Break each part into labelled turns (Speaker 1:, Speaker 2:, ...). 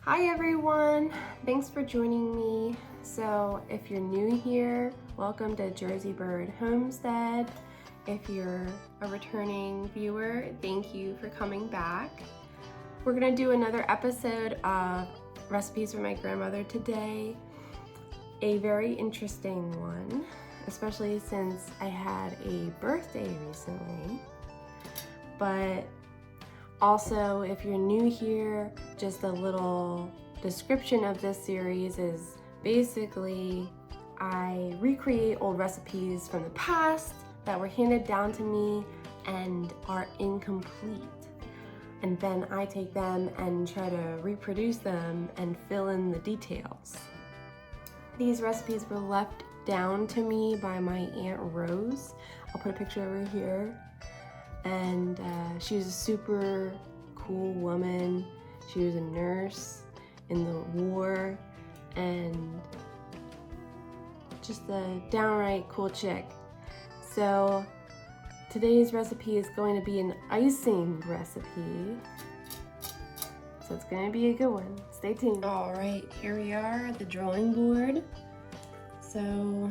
Speaker 1: Hi everyone, thanks for joining me. So if you're new here, welcome to Jersey Bird Homestead. If you're a returning viewer, thank you for coming back. We're gonna do another episode of recipes from my grandmother today. A very interesting one, especially since I had a birthday recently. But also, if you're new here, just a little description of this series is basically I recreate old recipes from the past that were handed down to me and are incomplete. And then I take them and try to reproduce them and fill in the details. These recipes were left down to me by my Aunt Rose. I'll put a picture over here. And she was a super cool woman. She was a nurse in the war and just a downright cool chick. So today's recipe is going to be an icing recipe. So it's going to be a good one. Stay tuned. All right, here we are at the drawing board. So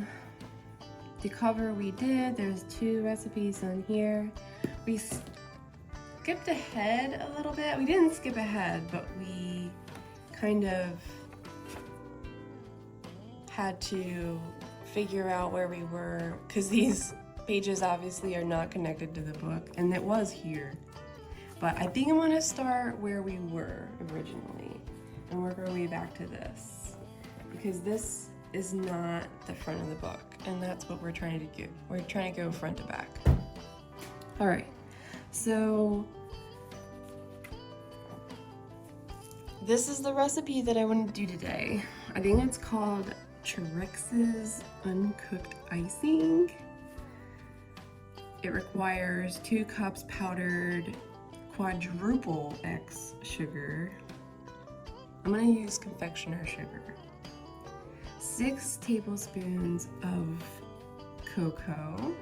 Speaker 1: the cover we did, there's 2 recipes on here. We skipped ahead a little bit. We didn't skip ahead, but we kind of had to figure out where we were because these pages obviously are not connected to the book, and it was here. But I think I want to start where we were originally and work our way back to this, because this is not the front of the book, and that's what we're trying to do. We're trying to go front to back. All right, so this is the recipe that I want to do today. I think it's called Trix's Uncooked Icing. It requires 2 cups powdered quadruple X sugar. I'm gonna use confectioner sugar. 6 tablespoons of cocoa.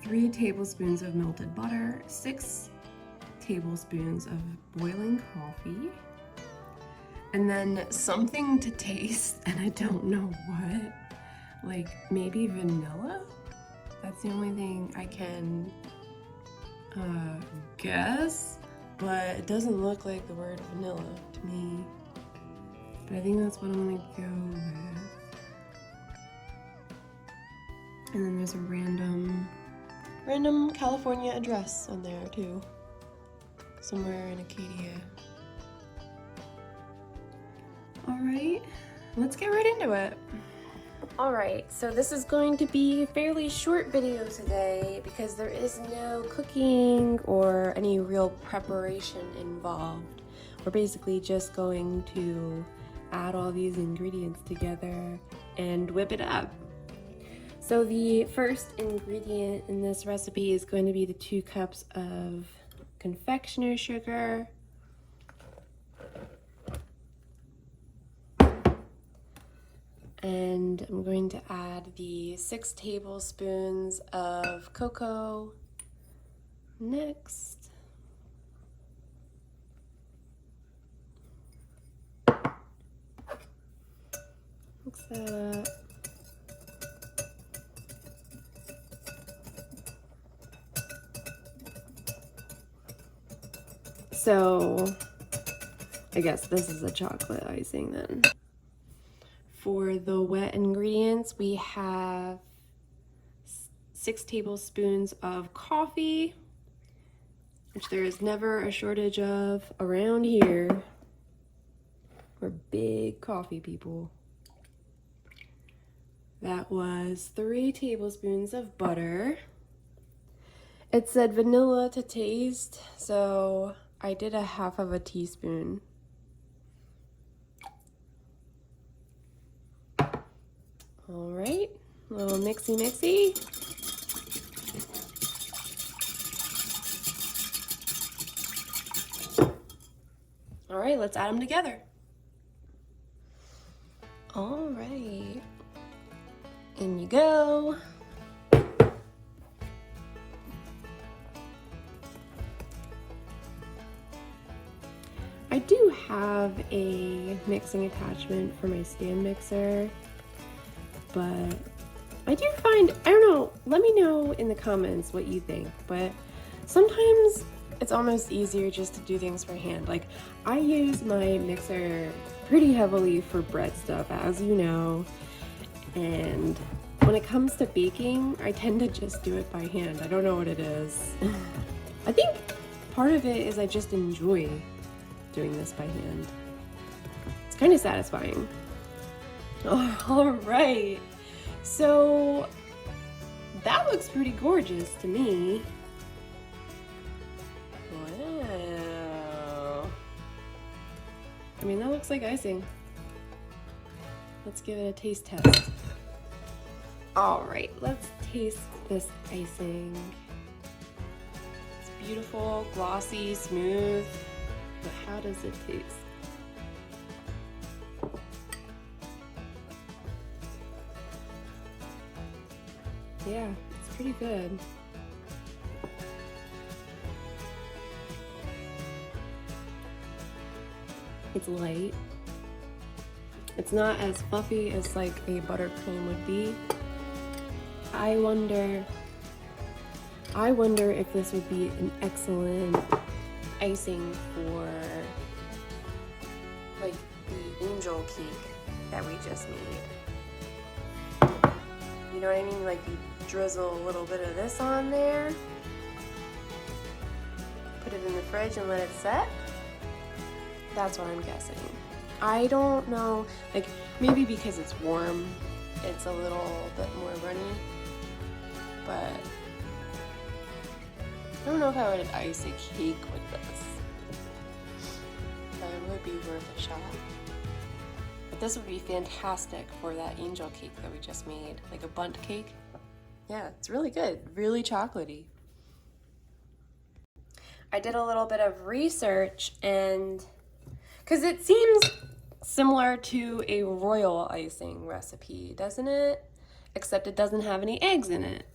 Speaker 1: 3 tablespoons of melted butter, 6 tablespoons of boiling coffee, and then something to taste, and I don't know what, like maybe vanilla? That's the only thing I can guess, but it doesn't look like the word vanilla to me. But I think that's what I'm gonna go with. And then there's a random California address on there too, somewhere in Acadia. All right, let's get right into it. All right, so this is going to be a fairly short video today because there is no cooking or any real preparation involved. We're basically just going to add all these ingredients together and whip it up. So the first ingredient in this recipe is going to be the 2 cups of confectioner sugar. And I'm going to add the 6 tablespoons of cocoa next. Mix that up. So I guess this is a chocolate icing then. For the wet ingredients, we have 6 tablespoons of coffee, which there is never a shortage of around here. We're big coffee people. That was 3 tablespoons of butter. It said vanilla to taste, so I did a half of a teaspoon. All right, a little mixy. All right, let's add them together. All right, in you go. I do have a mixing attachment for my stand mixer, but I do find, I don't know, let me know in the comments what you think, but sometimes it's almost easier just to do things for hand. Like, I use my mixer pretty heavily for bread stuff, as you know, and when it comes to baking, I tend to just do it by hand. I don't know what it is. I think part of it is I just enjoy doing this by hand. It's kind of satisfying. Oh, all right. So that looks pretty gorgeous to me. Wow. I mean, that looks like icing. Let's give it a taste test. All right, let's taste this icing. It's beautiful, glossy, smooth, but how does it taste? Yeah, it's pretty good. It's light. It's not as fluffy as like a buttercream would be. I wonder if this would be an excellent icing for like the angel cake that we just made. You know what I mean? Like you drizzle a little bit of this on there, put it in the fridge and let it set. That's what I'm guessing. I don't know, like maybe because it's warm, it's a little bit more runny, but I don't know if I would ice a cake with this, but it would be worth a shot. But this would be fantastic for that angel cake that we just made, like a bundt cake. Yeah, it's really good, really chocolatey. I did a little bit of research, and because it seems similar to a royal icing recipe, doesn't it? Except it doesn't have any eggs in it.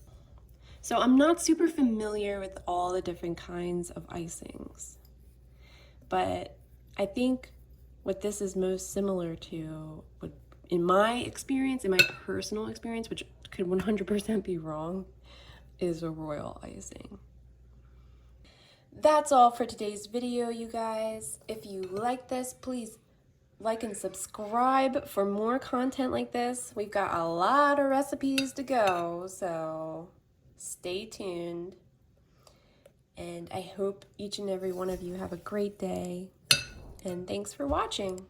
Speaker 1: So I'm not super familiar with all the different kinds of icings, but I think what this is most similar to, would, in my experience, in my personal experience, which could 100% be wrong, is a royal icing. That's all for today's video, you guys. If you like this, please like and subscribe for more content like this. We've got a lot of recipes to go, so stay tuned. And I hope each and every one of you have a great day. And thanks for watching.